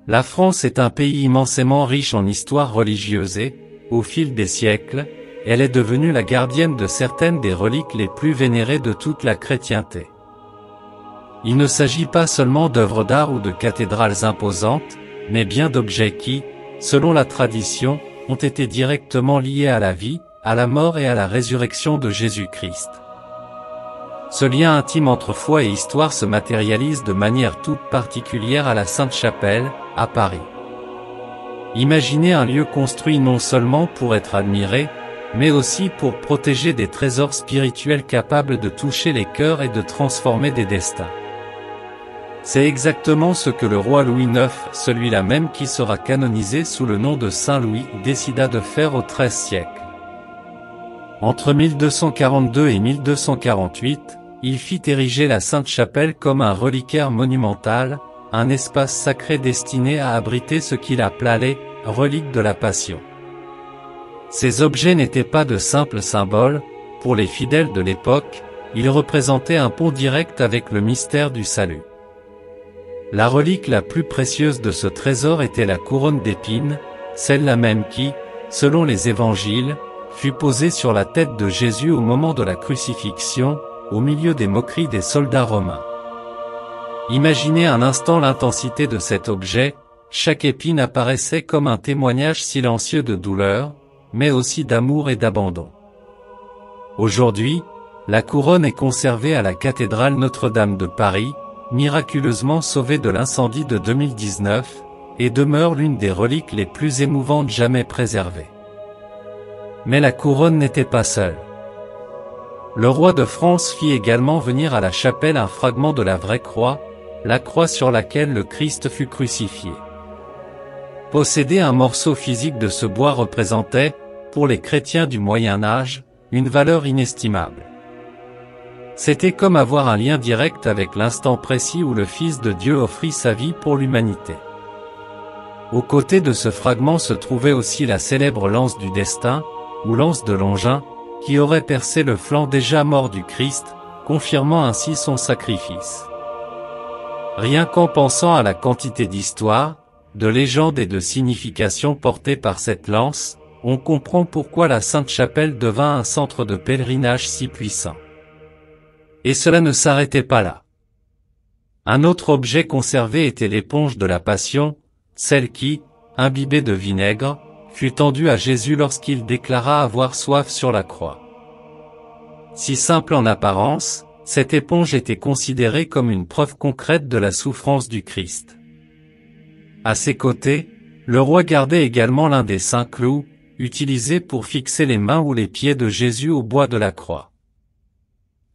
La France est un pays immensément riche en histoire religieuse et, au fil des siècles, elle est devenue la gardienne de certaines des reliques les plus vénérées de toute la chrétienté. Il ne s'agit pas seulement d'œuvres d'art ou de cathédrales imposantes, mais bien d'objets qui, selon la tradition, ont été directement liés à la vie, à la mort et à la résurrection de Jésus-Christ. Ce lien intime entre foi et histoire se matérialise de manière toute particulière à la Sainte-Chapelle, à Paris. Imaginez un lieu construit non seulement pour être admiré, mais aussi pour protéger des trésors spirituels capables de toucher les cœurs et de transformer des destins. C'est exactement ce que le roi Louis IX, celui-là même qui sera canonisé sous le nom de Saint Louis, décida de faire au XIIIe siècle. Entre 1242 et 1248, il fit ériger la Sainte-Chapelle comme un reliquaire monumental, un espace sacré destiné à abriter ce qu'il appela les « reliques de la Passion ». Ces objets n'étaient pas de simples symboles, pour les fidèles de l'époque, ils représentaient un pont direct avec le mystère du salut. La relique la plus précieuse de ce trésor était la couronne d'épines, celle-là même qui, selon les évangiles, fut posée sur la tête de Jésus au moment de la crucifixion, au milieu des moqueries des soldats romains. Imaginez un instant l'intensité de cet objet, chaque épine apparaissait comme un témoignage silencieux de douleur, mais aussi d'amour et d'abandon. Aujourd'hui, la couronne est conservée à la cathédrale Notre-Dame de Paris, miraculeusement sauvée de l'incendie de 2019, et demeure l'une des reliques les plus émouvantes jamais préservées. Mais la couronne n'était pas seule. Le roi de France fit également venir à la chapelle un fragment de la vraie croix, la croix sur laquelle le Christ fut crucifié. Posséder un morceau physique de ce bois représentait, pour les chrétiens du Moyen Âge, une valeur inestimable. C'était comme avoir un lien direct avec l'instant précis où le Fils de Dieu offrit sa vie pour l'humanité. Aux côtés de ce fragment se trouvait aussi la célèbre lance du destin, ou lance de Longin, qui aurait percé le flanc déjà mort du Christ, confirmant ainsi son sacrifice. Rien qu'en pensant à la quantité d'histoires, de légendes et de significations portées par cette lance, on comprend pourquoi la Sainte-Chapelle devint un centre de pèlerinage si puissant. Et cela ne s'arrêtait pas là. Un autre objet conservé était l'éponge de la Passion, celle qui, imbibée de vinaigre, fut tendue à Jésus lorsqu'il déclara avoir soif sur la croix. Si simple en apparence, cette éponge était considérée comme une preuve concrète de la souffrance du Christ. À ses côtés, le roi gardait également l'un des 5 clous, utilisés pour fixer les mains ou les pieds de Jésus au bois de la croix.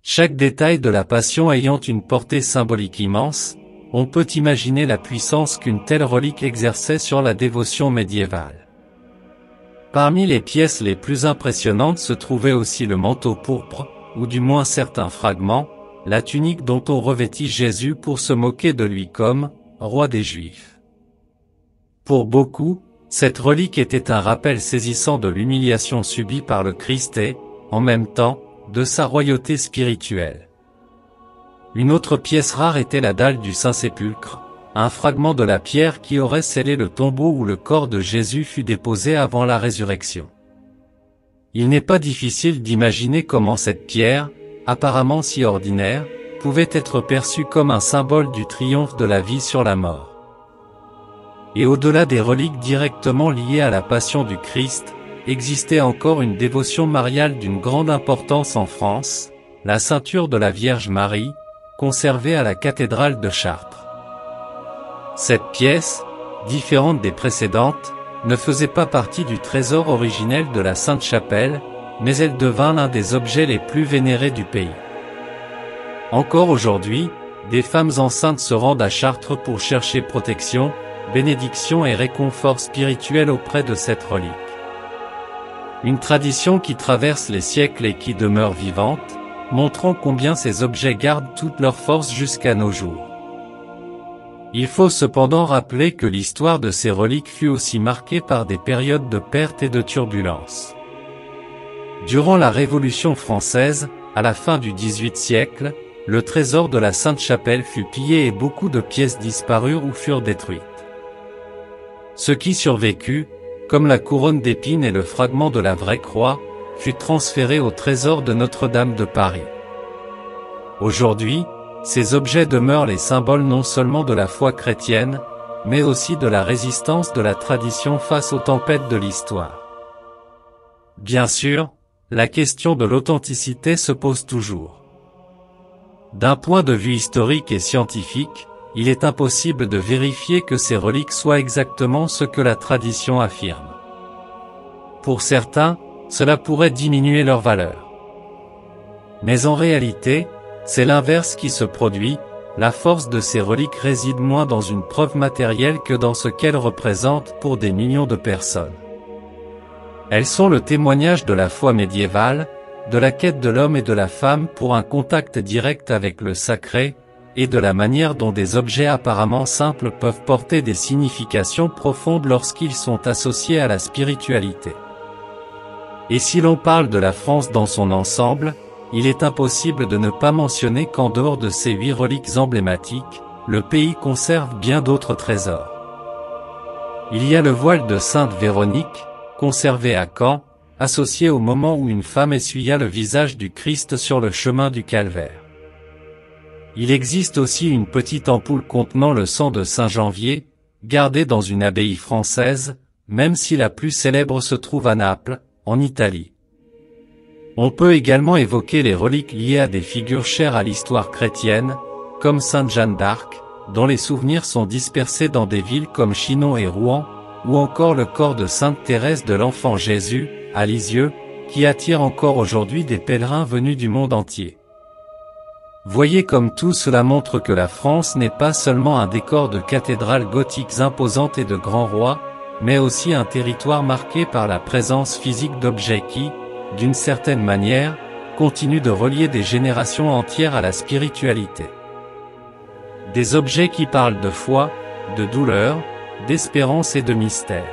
Chaque détail de la Passion ayant une portée symbolique immense, on peut imaginer la puissance qu'une telle relique exerçait sur la dévotion médiévale. Parmi les pièces les plus impressionnantes se trouvait aussi le manteau pourpre, ou du moins certains fragments, la tunique dont on revêtit Jésus pour se moquer de lui comme « roi des Juifs ». Pour beaucoup, cette relique était un rappel saisissant de l'humiliation subie par le Christ et, en même temps, de sa royauté spirituelle. Une autre pièce rare était la dalle du Saint-Sépulcre, un fragment de la pierre qui aurait scellé le tombeau où le corps de Jésus fut déposé avant la résurrection. Il n'est pas difficile d'imaginer comment cette pierre, apparemment si ordinaire, pouvait être perçue comme un symbole du triomphe de la vie sur la mort. Et au-delà des reliques directement liées à la passion du Christ, existait encore une dévotion mariale d'une grande importance en France, la ceinture de la Vierge Marie, conservée à la cathédrale de Chartres. Cette pièce, différente des précédentes, ne faisait pas partie du trésor originel de la Sainte-Chapelle, mais elle devint l'un des objets les plus vénérés du pays. Encore aujourd'hui, des femmes enceintes se rendent à Chartres pour chercher protection, bénédiction et réconfort spirituel auprès de cette relique. Une tradition qui traverse les siècles et qui demeure vivante, montrant combien ces objets gardent toute leur force jusqu'à nos jours. Il faut cependant rappeler que l'histoire de ces reliques fut aussi marquée par des périodes de perte et de turbulences. Durant la Révolution française, à la fin du XVIIIe siècle, le trésor de la Sainte-Chapelle fut pillé et beaucoup de pièces disparurent ou furent détruites. Ce qui survécut, comme la couronne d'épines et le fragment de la vraie croix, fut transféré au trésor de Notre-Dame de Paris. Aujourd'hui, ces objets demeurent les symboles non seulement de la foi chrétienne, mais aussi de la résistance de la tradition face aux tempêtes de l'histoire. Bien sûr, la question de l'authenticité se pose toujours. D'un point de vue historique et scientifique, il est impossible de vérifier que ces reliques soient exactement ce que la tradition affirme. Pour certains, cela pourrait diminuer leur valeur. Mais en réalité, c'est l'inverse qui se produit, la force de ces reliques réside moins dans une preuve matérielle que dans ce qu'elles représentent pour des millions de personnes. Elles sont le témoignage de la foi médiévale, de la quête de l'homme et de la femme pour un contact direct avec le sacré, et de la manière dont des objets apparemment simples peuvent porter des significations profondes lorsqu'ils sont associés à la spiritualité. Et si l'on parle de la France dans son ensemble, il est impossible de ne pas mentionner qu'en dehors de ces 8 reliques emblématiques, le pays conserve bien d'autres trésors. Il y a le voile de Sainte Véronique, conservé à Caen, associé au moment où une femme essuya le visage du Christ sur le chemin du Calvaire. Il existe aussi une petite ampoule contenant le sang de Saint Janvier, gardée dans une abbaye française, même si la plus célèbre se trouve à Naples, en Italie. On peut également évoquer les reliques liées à des figures chères à l'histoire chrétienne, comme Sainte Jeanne d'Arc, dont les souvenirs sont dispersés dans des villes comme Chinon et Rouen, ou encore le corps de Sainte Thérèse de l'Enfant Jésus, à Lisieux, qui attire encore aujourd'hui des pèlerins venus du monde entier. Voyez comme tout cela montre que la France n'est pas seulement un décor de cathédrales gothiques imposantes et de grands rois, mais aussi un territoire marqué par la présence physique d'objets qui, d'une certaine manière, continuent de relier des générations entières à la spiritualité. Des objets qui parlent de foi, de douleur, d'espérance et de mystère.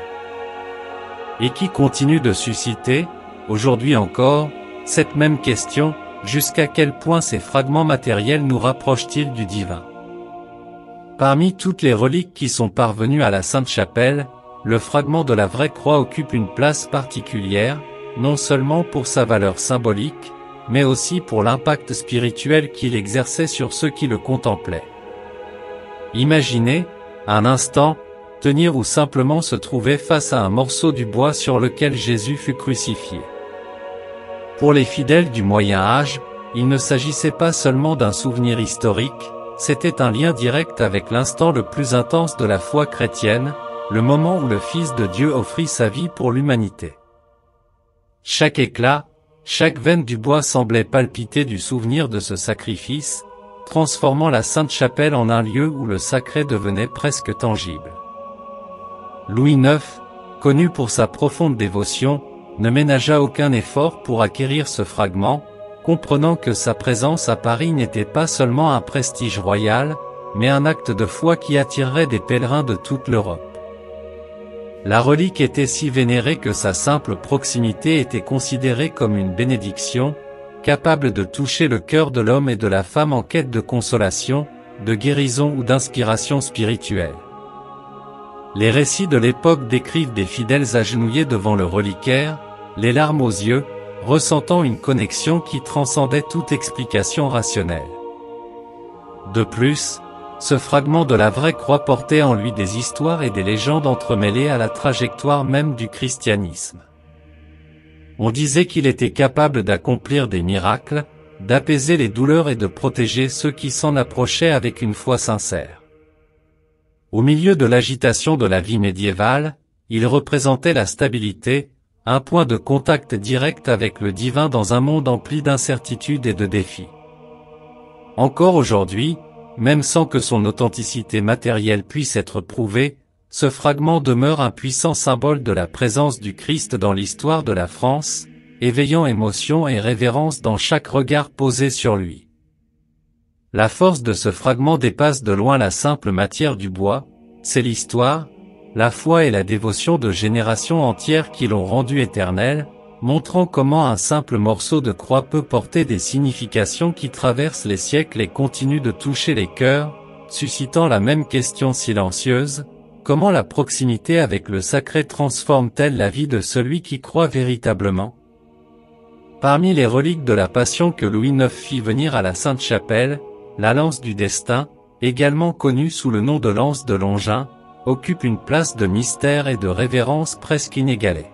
Et qui continuent de susciter, aujourd'hui encore, cette même question: jusqu'à quel point ces fragments matériels nous rapprochent-ils du divin? Parmi toutes les reliques qui sont parvenues à la Sainte-Chapelle, le fragment de la vraie croix occupe une place particulière, non seulement pour sa valeur symbolique, mais aussi pour l'impact spirituel qu'il exerçait sur ceux qui le contemplaient. Imaginez, un instant, tenir ou simplement se trouver face à un morceau du bois sur lequel Jésus fut crucifié. Pour les fidèles du Moyen Âge, il ne s'agissait pas seulement d'un souvenir historique, c'était un lien direct avec l'instant le plus intense de la foi chrétienne, le moment où le Fils de Dieu offrit sa vie pour l'humanité. Chaque éclat, chaque veine du bois semblait palpiter du souvenir de ce sacrifice, transformant la Sainte-Chapelle en un lieu où le sacré devenait presque tangible. Louis IX, connu pour sa profonde dévotion, ne ménagea aucun effort pour acquérir ce fragment, comprenant que sa présence à Paris n'était pas seulement un prestige royal, mais un acte de foi qui attirerait des pèlerins de toute l'Europe. La relique était si vénérée que sa simple proximité était considérée comme une bénédiction, capable de toucher le cœur de l'homme et de la femme en quête de consolation, de guérison ou d'inspiration spirituelle. Les récits de l'époque décrivent des fidèles agenouillés devant le reliquaire, les larmes aux yeux, ressentant une connexion qui transcendait toute explication rationnelle. De plus, ce fragment de la vraie croix portait en lui des histoires et des légendes entremêlées à la trajectoire même du christianisme. On disait qu'il était capable d'accomplir des miracles, d'apaiser les douleurs et de protéger ceux qui s'en approchaient avec une foi sincère. Au milieu de l'agitation de la vie médiévale, il représentait la stabilité, un point de contact direct avec le divin dans un monde empli d'incertitudes et de défis. Encore aujourd'hui, même sans que son authenticité matérielle puisse être prouvée, ce fragment demeure un puissant symbole de la présence du Christ dans l'histoire de la France, éveillant émotion et révérence dans chaque regard posé sur lui. La force de ce fragment dépasse de loin la simple matière du bois, c'est l'histoire, la foi et la dévotion de générations entières qui l'ont rendu éternel, montrant comment un simple morceau de croix peut porter des significations qui traversent les siècles et continuent de toucher les cœurs, suscitant la même question silencieuse: comment la proximité avec le sacré transforme-t-elle la vie de celui qui croit véritablement? Parmi les reliques de la Passion que Louis IX fit venir à la Sainte-Chapelle, la lance du destin, également connue sous le nom de lance de Longin, occupe une place de mystère et de révérence presque inégalée.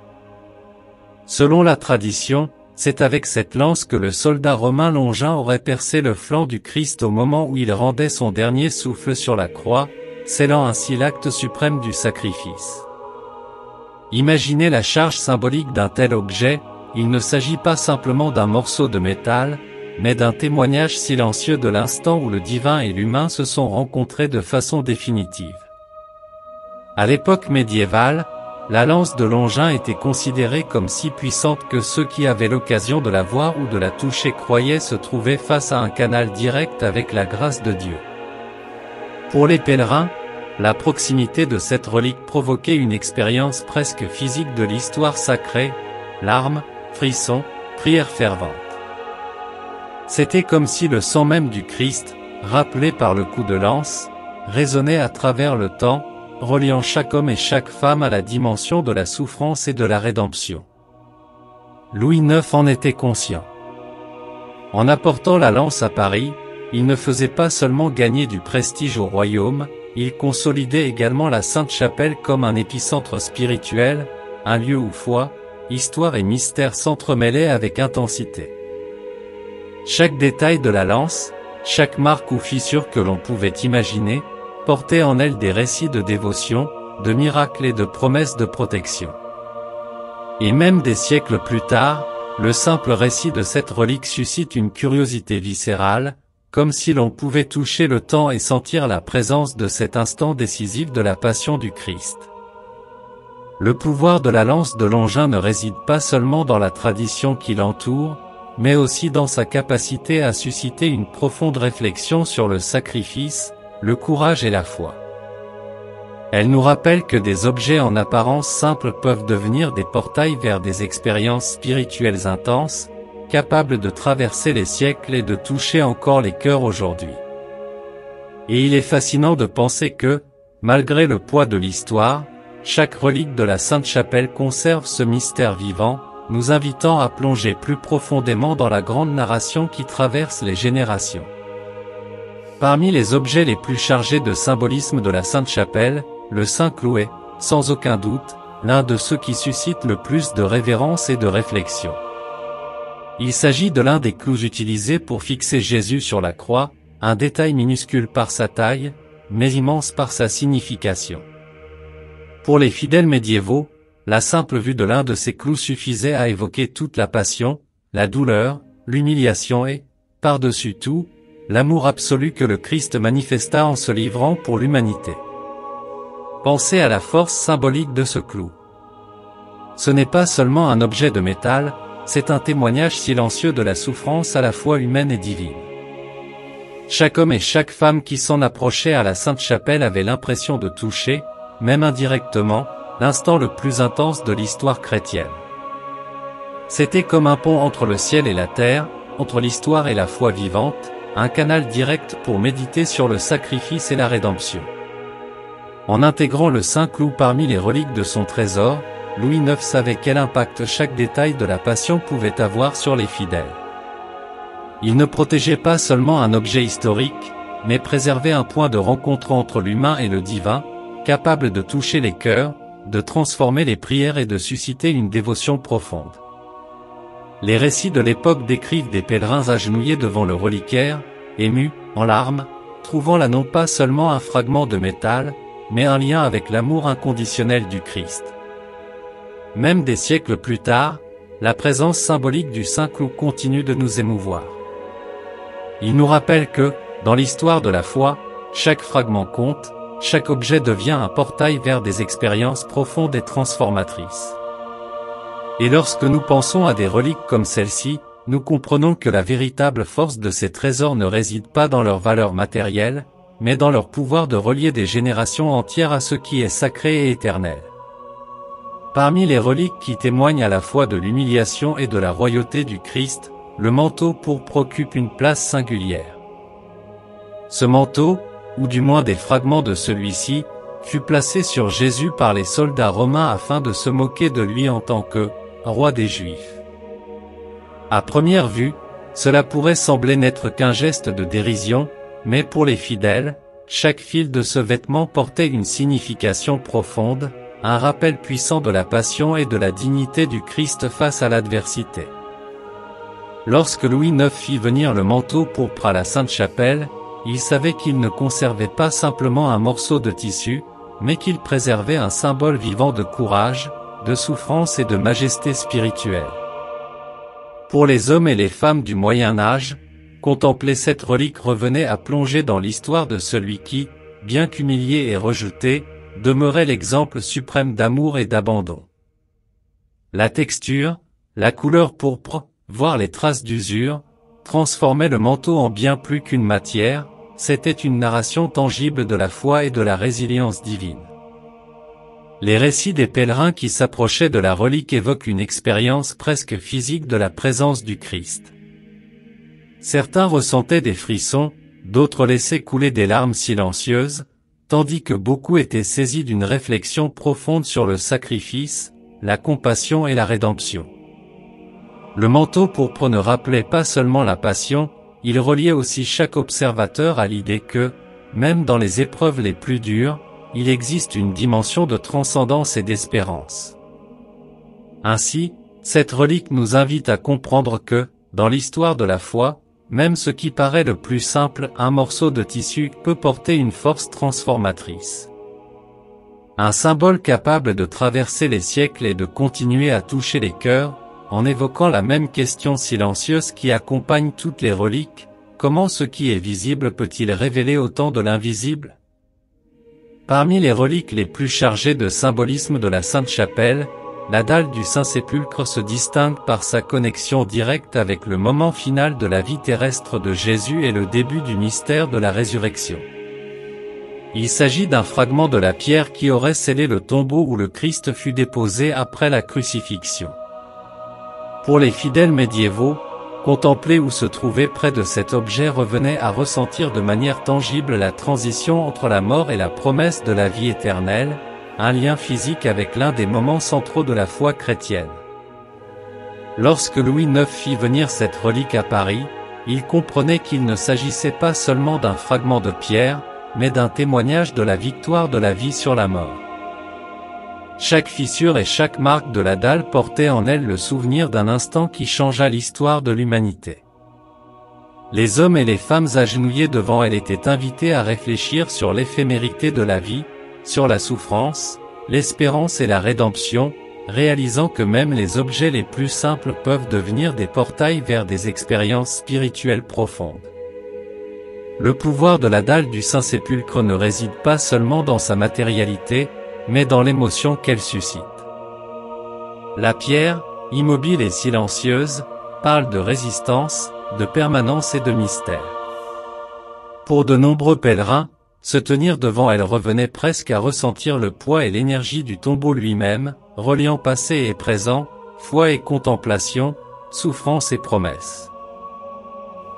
Selon la tradition, c'est avec cette lance que le soldat romain Longin aurait percé le flanc du Christ au moment où il rendait son dernier souffle sur la croix, scellant ainsi l'acte suprême du sacrifice. Imaginez la charge symbolique d'un tel objet, il ne s'agit pas simplement d'un morceau de métal, mais d'un témoignage silencieux de l'instant où le divin et l'humain se sont rencontrés de façon définitive. À l'époque médiévale, la lance de Longin était considérée comme si puissante que ceux qui avaient l'occasion de la voir ou de la toucher croyaient se trouver face à un canal direct avec la grâce de Dieu. Pour les pèlerins, la proximité de cette relique provoquait une expérience presque physique de l'histoire sacrée, larmes, frissons, prières ferventes. C'était comme si le sang même du Christ, rappelé par le coup de lance, résonnait à travers le temps, reliant chaque homme et chaque femme à la dimension de la souffrance et de la rédemption. Louis IX en était conscient. En apportant la lance à Paris, il ne faisait pas seulement gagner du prestige au royaume, il consolidait également la Sainte-Chapelle comme un épicentre spirituel, un lieu où foi, histoire et mystère s'entremêlaient avec intensité. Chaque détail de la lance, chaque marque ou fissure que l'on pouvait imaginer, portait en elle des récits de dévotion, de miracles et de promesses de protection. Et même des siècles plus tard, le simple récit de cette relique suscite une curiosité viscérale, comme si l'on pouvait toucher le temps et sentir la présence de cet instant décisif de la passion du Christ. Le pouvoir de la lance de Longin ne réside pas seulement dans la tradition qui l'entoure, mais aussi dans sa capacité à susciter une profonde réflexion sur le sacrifice, le courage et la foi. Elle nous rappelle que des objets en apparence simples peuvent devenir des portails vers des expériences spirituelles intenses, capables de traverser les siècles et de toucher encore les cœurs aujourd'hui. Et il est fascinant de penser que, malgré le poids de l'histoire, chaque relique de la Sainte-Chapelle conserve ce mystère vivant, nous invitant à plonger plus profondément dans la grande narration qui traverse les générations. Parmi les objets les plus chargés de symbolisme de la Sainte-Chapelle, le Saint-Clou est, sans aucun doute, l'un de ceux qui suscitent le plus de révérence et de réflexion. Il s'agit de l'un des clous utilisés pour fixer Jésus sur la croix, un détail minuscule par sa taille, mais immense par sa signification. Pour les fidèles médiévaux, la simple vue de l'un de ces clous suffisait à évoquer toute la passion, la douleur, l'humiliation et, par-dessus tout, l'amour absolu que le Christ manifesta en se livrant pour l'humanité. Pensez à la force symbolique de ce clou. Ce n'est pas seulement un objet de métal, c'est un témoignage silencieux de la souffrance à la fois humaine et divine. Chaque homme et chaque femme qui s'en approchait à la Sainte-Chapelle avait l'impression de toucher, même indirectement, l'instant le plus intense de l'histoire chrétienne. C'était comme un pont entre le ciel et la terre, entre l'histoire et la foi vivante, un canal direct pour méditer sur le sacrifice et la rédemption. En intégrant le Saint-Clou parmi les reliques de son trésor, Louis IX savait quel impact chaque détail de la Passion pouvait avoir sur les fidèles. Il ne protégeait pas seulement un objet historique, mais préservait un point de rencontre entre l'humain et le divin, capable de toucher les cœurs, de transformer les prières et de susciter une dévotion profonde. Les récits de l'époque décrivent des pèlerins agenouillés devant le reliquaire, émus, en larmes, trouvant là non pas seulement un fragment de métal, mais un lien avec l'amour inconditionnel du Christ. Même des siècles plus tard, la présence symbolique du Saint-Clou continue de nous émouvoir. Il nous rappelle que, dans l'histoire de la foi, chaque fragment compte, chaque objet devient un portail vers des expériences profondes et transformatrices. Et lorsque nous pensons à des reliques comme celle-ci, nous comprenons que la véritable force de ces trésors ne réside pas dans leur valeur matérielle, mais dans leur pouvoir de relier des générations entières à ce qui est sacré et éternel. Parmi les reliques qui témoignent à la fois de l'humiliation et de la royauté du Christ, le manteau pourpre occupe une place singulière. Ce manteau, ou du moins des fragments de celui-ci, fut placé sur Jésus par les soldats romains afin de se moquer de lui en tant que roi des Juifs. À première vue, cela pourrait sembler n'être qu'un geste de dérision, mais pour les fidèles, chaque fil de ce vêtement portait une signification profonde, un rappel puissant de la passion et de la dignité du Christ face à l'adversité. Lorsque Louis IX fit venir le manteau pourpre à la Sainte-Chapelle, il savait qu'il ne conservait pas simplement un morceau de tissu, mais qu'il préservait un symbole vivant de courage, de souffrance et de majesté spirituelle. Pour les hommes et les femmes du Moyen Âge, contempler cette relique revenait à plonger dans l'histoire de celui qui, bien qu'humilié et rejeté, demeurait l'exemple suprême d'amour et d'abandon. La texture, la couleur pourpre, voire les traces d'usure, transformaient le manteau en bien plus qu'une matière, c'était une narration tangible de la foi et de la résilience divine. Les récits des pèlerins qui s'approchaient de la relique évoquent une expérience presque physique de la présence du Christ. Certains ressentaient des frissons, d'autres laissaient couler des larmes silencieuses, tandis que beaucoup étaient saisis d'une réflexion profonde sur le sacrifice, la compassion et la rédemption. Le manteau pourpre ne rappelait pas seulement la passion, il reliait aussi chaque observateur à l'idée que, même dans les épreuves les plus dures, il existe une dimension de transcendance et d'espérance. Ainsi, cette relique nous invite à comprendre que, dans l'histoire de la foi, même ce qui paraît le plus simple, un morceau de tissu, peut porter une force transformatrice. Un symbole capable de traverser les siècles et de continuer à toucher les cœurs, en évoquant la même question silencieuse qui accompagne toutes les reliques, comment ce qui est visible peut-il révéler autant de l'invisible ? Parmi les reliques les plus chargées de symbolisme de la Sainte-Chapelle, la dalle du Saint-Sépulcre se distingue par sa connexion directe avec le moment final de la vie terrestre de Jésus et le début du mystère de la résurrection. Il s'agit d'un fragment de la pierre qui aurait scellé le tombeau où le Christ fut déposé après la crucifixion. Pour les fidèles médiévaux, contempler ou se trouver près de cet objet revenait à ressentir de manière tangible la transition entre la mort et la promesse de la vie éternelle, un lien physique avec l'un des moments centraux de la foi chrétienne. Lorsque Louis IX fit venir cette relique à Paris, il comprenait qu'il ne s'agissait pas seulement d'un fragment de pierre, mais d'un témoignage de la victoire de la vie sur la mort. Chaque fissure et chaque marque de la dalle portait en elle le souvenir d'un instant qui changea l'histoire de l'humanité. Les hommes et les femmes agenouillés devant elle étaient invités à réfléchir sur l'éphémérité de la vie, sur la souffrance, l'espérance et la rédemption, réalisant que même les objets les plus simples peuvent devenir des portails vers des expériences spirituelles profondes. Le pouvoir de la dalle du Saint-Sépulcre ne réside pas seulement dans sa matérialité, mais dans l'émotion qu'elle suscite. La pierre, immobile et silencieuse, parle de résistance, de permanence et de mystère. Pour de nombreux pèlerins, se tenir devant elle revenait presque à ressentir le poids et l'énergie du tombeau lui-même, reliant passé et présent, foi et contemplation, souffrance et promesse.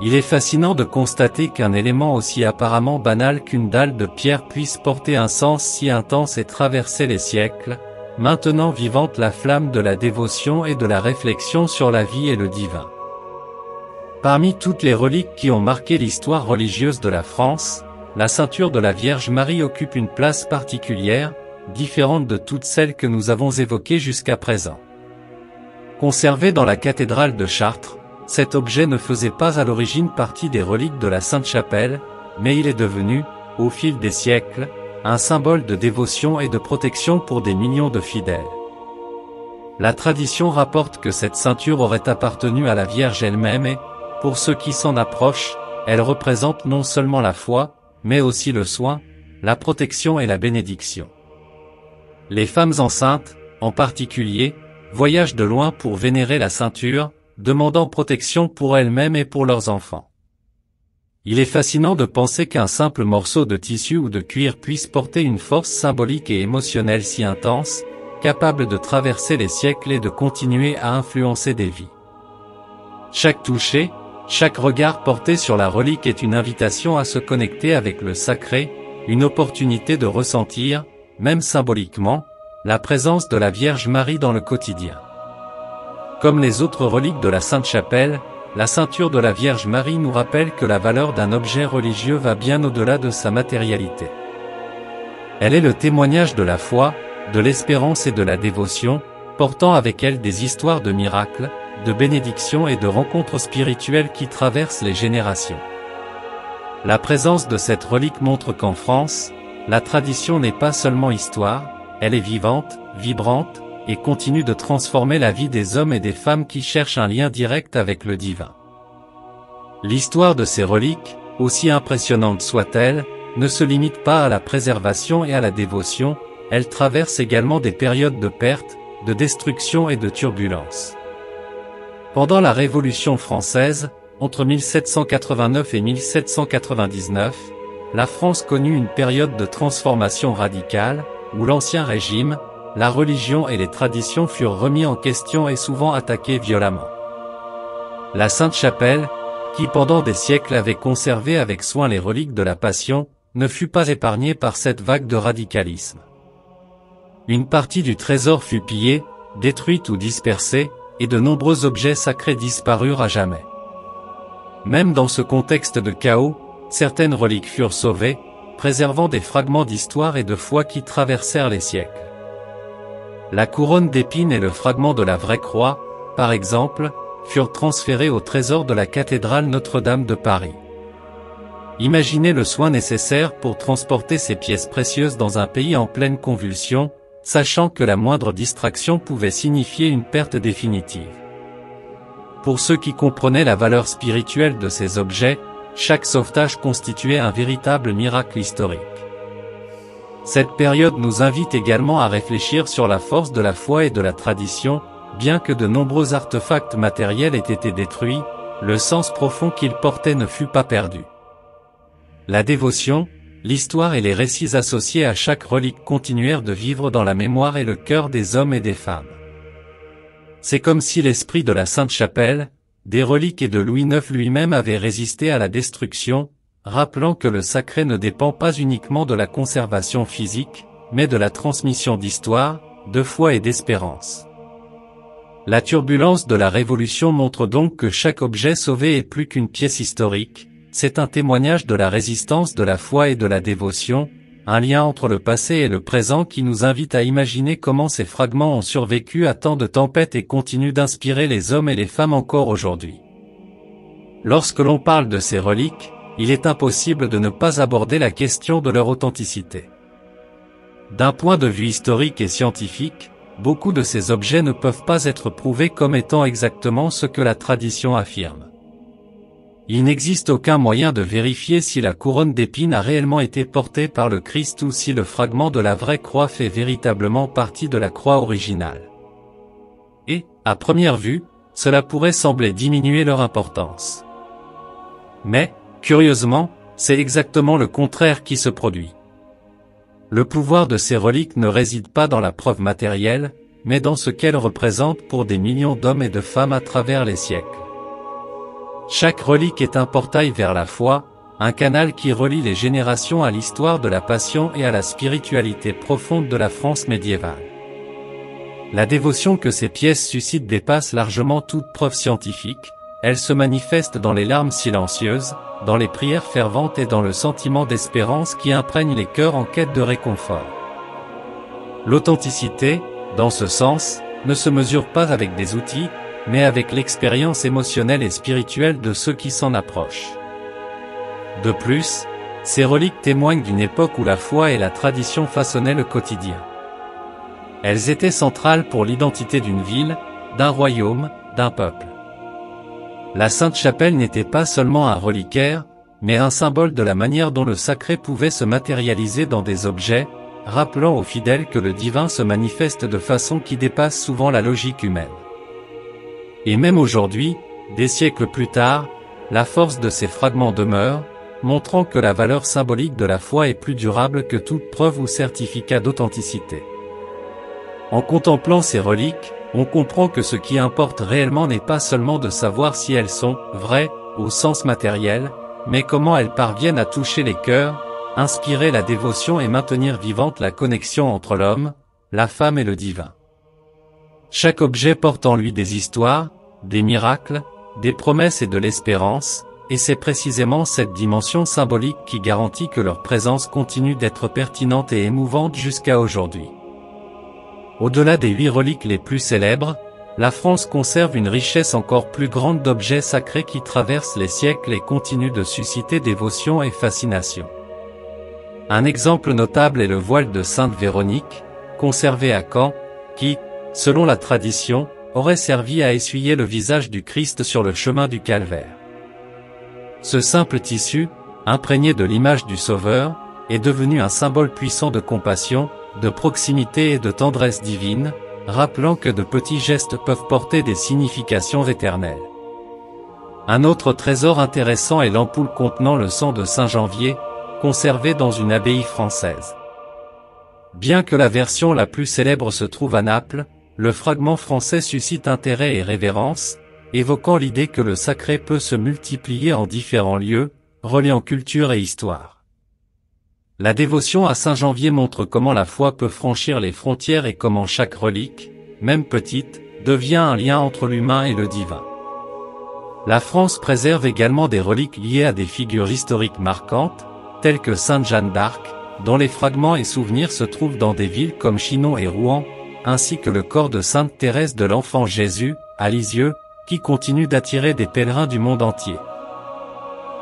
Il est fascinant de constater qu'un élément aussi apparemment banal qu'une dalle de pierre puisse porter un sens si intense et traverser les siècles, maintenant vivante la flamme de la dévotion et de la réflexion sur la vie et le divin. Parmi toutes les reliques qui ont marqué l'histoire religieuse de la France, la ceinture de la Vierge Marie occupe une place particulière, différente de toutes celles que nous avons évoquées jusqu'à présent. Conservée dans la cathédrale de Chartres, cet objet ne faisait pas à l'origine partie des reliques de la Sainte-Chapelle, mais il est devenu, au fil des siècles, un symbole de dévotion et de protection pour des millions de fidèles. La tradition rapporte que cette ceinture aurait appartenu à la Vierge elle-même et, pour ceux qui s'en approchent, elle représente non seulement la foi, mais aussi le soin, la protection et la bénédiction. Les femmes enceintes, en particulier, voyagent de loin pour vénérer la ceinture, demandant protection pour elles-mêmes et pour leurs enfants. Il est fascinant de penser qu'un simple morceau de tissu ou de cuir puisse porter une force symbolique et émotionnelle si intense, capable de traverser les siècles et de continuer à influencer des vies. Chaque toucher, chaque regard porté sur la relique est une invitation à se connecter avec le sacré, une opportunité de ressentir, même symboliquement, la présence de la Vierge Marie dans le quotidien. Comme les autres reliques de la Sainte-Chapelle, la ceinture de la Vierge Marie nous rappelle que la valeur d'un objet religieux va bien au-delà de sa matérialité. Elle est le témoignage de la foi, de l'espérance et de la dévotion, portant avec elle des histoires de miracles, de bénédictions et de rencontres spirituelles qui traversent les générations. La présence de cette relique montre qu'en France, la tradition n'est pas seulement histoire, elle est vivante, vibrante, et continue de transformer la vie des hommes et des femmes qui cherchent un lien direct avec le divin. L'histoire de ces reliques, aussi impressionnante soit-elle, ne se limite pas à la préservation et à la dévotion, elle traverse également des périodes de perte, de destruction et de turbulence. Pendant la Révolution française, entre 1789 et 1799, la France connut une période de transformation radicale, où l'Ancien Régime, la religion et les traditions furent remis en question et souvent attaqués violemment. La Sainte-Chapelle, qui pendant des siècles avait conservé avec soin les reliques de la Passion, ne fut pas épargnée par cette vague de radicalisme. Une partie du trésor fut pillée, détruite ou dispersée, et de nombreux objets sacrés disparurent à jamais. Même dans ce contexte de chaos, certaines reliques furent sauvées, préservant des fragments d'histoire et de foi qui traversèrent les siècles. La couronne d'épines et le fragment de la vraie croix, par exemple, furent transférés au trésor de la cathédrale Notre-Dame de Paris. Imaginez le soin nécessaire pour transporter ces pièces précieuses dans un pays en pleine convulsion, sachant que la moindre distraction pouvait signifier une perte définitive. Pour ceux qui comprenaient la valeur spirituelle de ces objets, chaque sauvetage constituait un véritable miracle historique. Cette période nous invite également à réfléchir sur la force de la foi et de la tradition, bien que de nombreux artefacts matériels aient été détruits, le sens profond qu'ils portaient ne fut pas perdu. La dévotion, l'histoire et les récits associés à chaque relique continuèrent de vivre dans la mémoire et le cœur des hommes et des femmes. C'est comme si l'esprit de la Sainte-Chapelle, des reliques et de Louis IX lui-même avait résisté à la destruction, rappelant que le sacré ne dépend pas uniquement de la conservation physique, mais de la transmission d'histoire, de foi et d'espérance. La turbulence de la Révolution montre donc que chaque objet sauvé est plus qu'une pièce historique, c'est un témoignage de la résistance de la foi et de la dévotion, un lien entre le passé et le présent qui nous invite à imaginer comment ces fragments ont survécu à tant de tempêtes et continuent d'inspirer les hommes et les femmes encore aujourd'hui. Lorsque l'on parle de ces reliques, il est impossible de ne pas aborder la question de leur authenticité. D'un point de vue historique et scientifique, beaucoup de ces objets ne peuvent pas être prouvés comme étant exactement ce que la tradition affirme. Il n'existe aucun moyen de vérifier si la couronne d'épines a réellement été portée par le Christ ou si le fragment de la vraie croix fait véritablement partie de la croix originale. Et, à première vue, cela pourrait sembler diminuer leur importance. Mais, curieusement, c'est exactement le contraire qui se produit. Le pouvoir de ces reliques ne réside pas dans la preuve matérielle, mais dans ce qu'elles représentent pour des millions d'hommes et de femmes à travers les siècles. Chaque relique est un portail vers la foi, un canal qui relie les générations à l'histoire de la Passion et à la spiritualité profonde de la France médiévale. La dévotion que ces pièces suscitent dépasse largement toute preuve scientifique, elle se manifeste dans les larmes silencieuses, dans les prières ferventes et dans le sentiment d'espérance qui imprègne les cœurs en quête de réconfort. L'authenticité, dans ce sens, ne se mesure pas avec des outils, mais avec l'expérience émotionnelle et spirituelle de ceux qui s'en approchent. De plus, ces reliques témoignent d'une époque où la foi et la tradition façonnaient le quotidien. Elles étaient centrales pour l'identité d'une ville, d'un royaume, d'un peuple. La Sainte-Chapelle n'était pas seulement un reliquaire, mais un symbole de la manière dont le sacré pouvait se matérialiser dans des objets, rappelant aux fidèles que le divin se manifeste de façon qui dépasse souvent la logique humaine. Et même aujourd'hui, des siècles plus tard, la force de ces fragments demeure, montrant que la valeur symbolique de la foi est plus durable que toute preuve ou certificat d'authenticité. En contemplant ces reliques, on comprend que ce qui importe réellement n'est pas seulement de savoir si elles sont vraies, au sens matériel, mais comment elles parviennent à toucher les cœurs, inspirer la dévotion et maintenir vivante la connexion entre l'homme, la femme et le divin. Chaque objet porte en lui des histoires, des miracles, des promesses et de l'espérance, et c'est précisément cette dimension symbolique qui garantit que leur présence continue d'être pertinente et émouvante jusqu'à aujourd'hui. Au-delà des 8 reliques les plus célèbres, la France conserve une richesse encore plus grande d'objets sacrés qui traversent les siècles et continuent de susciter dévotion et fascination. Un exemple notable est le voile de Sainte Véronique, conservé à Caen, qui, selon la tradition, aurait servi à essuyer le visage du Christ sur le chemin du Calvaire. Ce simple tissu, imprégné de l'image du Sauveur, est devenu un symbole puissant de compassion, de proximité et de tendresse divine, rappelant que de petits gestes peuvent porter des significations éternelles. Un autre trésor intéressant est l'ampoule contenant le sang de Saint Janvier, conservée dans une abbaye française. Bien que la version la plus célèbre se trouve à Naples, le fragment français suscite intérêt et révérence, évoquant l'idée que le sacré peut se multiplier en différents lieux, reliant culture et histoire. La dévotion à Saint Janvier montre comment la foi peut franchir les frontières et comment chaque relique, même petite, devient un lien entre l'humain et le divin. La France préserve également des reliques liées à des figures historiques marquantes, telles que Sainte Jeanne d'Arc, dont les fragments et souvenirs se trouvent dans des villes comme Chinon et Rouen, ainsi que le corps de Sainte Thérèse de l'Enfant Jésus, à Lisieux, qui continue d'attirer des pèlerins du monde entier.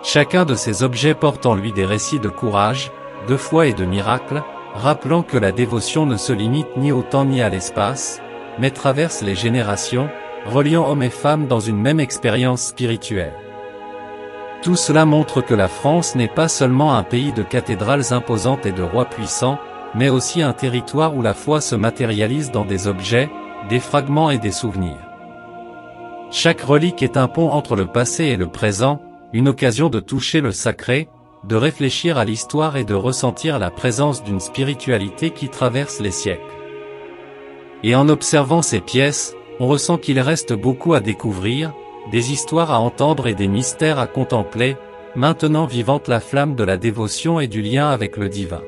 Chacun de ces objets porte en lui des récits de courage, de foi et de miracles, rappelant que la dévotion ne se limite ni au temps ni à l'espace, mais traverse les générations, reliant hommes et femmes dans une même expérience spirituelle. Tout cela montre que la France n'est pas seulement un pays de cathédrales imposantes et de rois puissants, mais aussi un territoire où la foi se matérialise dans des objets, des fragments et des souvenirs. Chaque relique est un pont entre le passé et le présent, une occasion de toucher le sacré, de réfléchir à l'histoire et de ressentir la présence d'une spiritualité qui traverse les siècles. Et en observant ces pièces, on ressent qu'il reste beaucoup à découvrir, des histoires à entendre et des mystères à contempler, maintenant vivante la flamme de la dévotion et du lien avec le divin.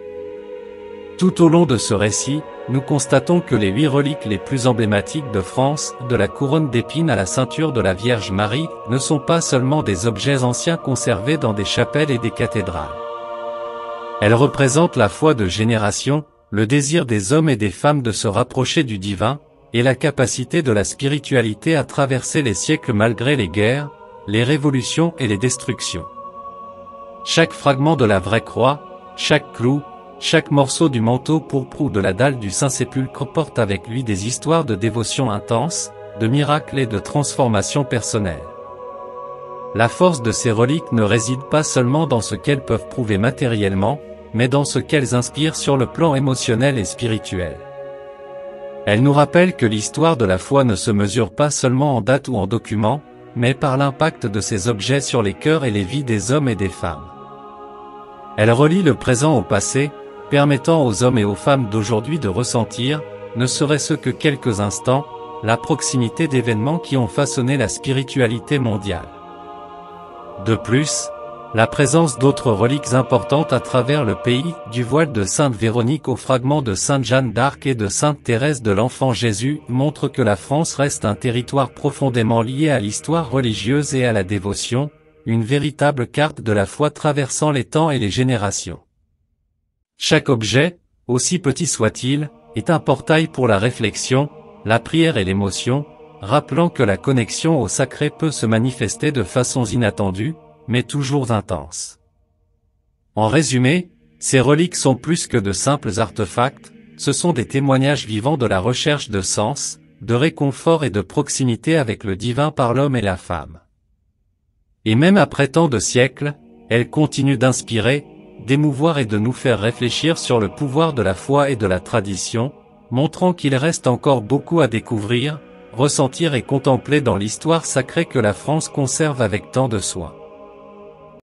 Tout au long de ce récit, nous constatons que les 8 reliques les plus emblématiques de France, de la couronne d'épines à la ceinture de la Vierge Marie, ne sont pas seulement des objets anciens conservés dans des chapelles et des cathédrales. Elles représentent la foi de générations, le désir des hommes et des femmes de se rapprocher du divin, et la capacité de la spiritualité à traverser les siècles malgré les guerres, les révolutions et les destructions. Chaque fragment de la vraie croix, chaque clou, chaque morceau du manteau pourpre ou de la dalle du Saint-Sépulcre porte avec lui des histoires de dévotion intense, de miracles et de transformation personnelle. La force de ces reliques ne réside pas seulement dans ce qu'elles peuvent prouver matériellement, mais dans ce qu'elles inspirent sur le plan émotionnel et spirituel. Elles nous rappellent que l'histoire de la foi ne se mesure pas seulement en date ou en documents, mais par l'impact de ces objets sur les cœurs et les vies des hommes et des femmes. Elles relient le présent au passé, permettant aux hommes et aux femmes d'aujourd'hui de ressentir, ne serait-ce que quelques instants, la proximité d'événements qui ont façonné la spiritualité mondiale. De plus, la présence d'autres reliques importantes à travers le pays, du voile de Sainte Véronique aux fragments de Sainte Jeanne d'Arc et de Sainte Thérèse de l'Enfant Jésus, montre que la France reste un territoire profondément lié à l'histoire religieuse et à la dévotion, une véritable carte de la foi traversant les temps et les générations. Chaque objet, aussi petit soit-il, est un portail pour la réflexion, la prière et l'émotion, rappelant que la connexion au sacré peut se manifester de façons inattendues, mais toujours intenses. En résumé, ces reliques sont plus que de simples artefacts, ce sont des témoignages vivants de la recherche de sens, de réconfort et de proximité avec le divin par l'homme et la femme. Et même après tant de siècles, elles continuent d'inspirer, d'émouvoir et de nous faire réfléchir sur le pouvoir de la foi et de la tradition, montrant qu'il reste encore beaucoup à découvrir, ressentir et contempler dans l'histoire sacrée que la France conserve avec tant de soin.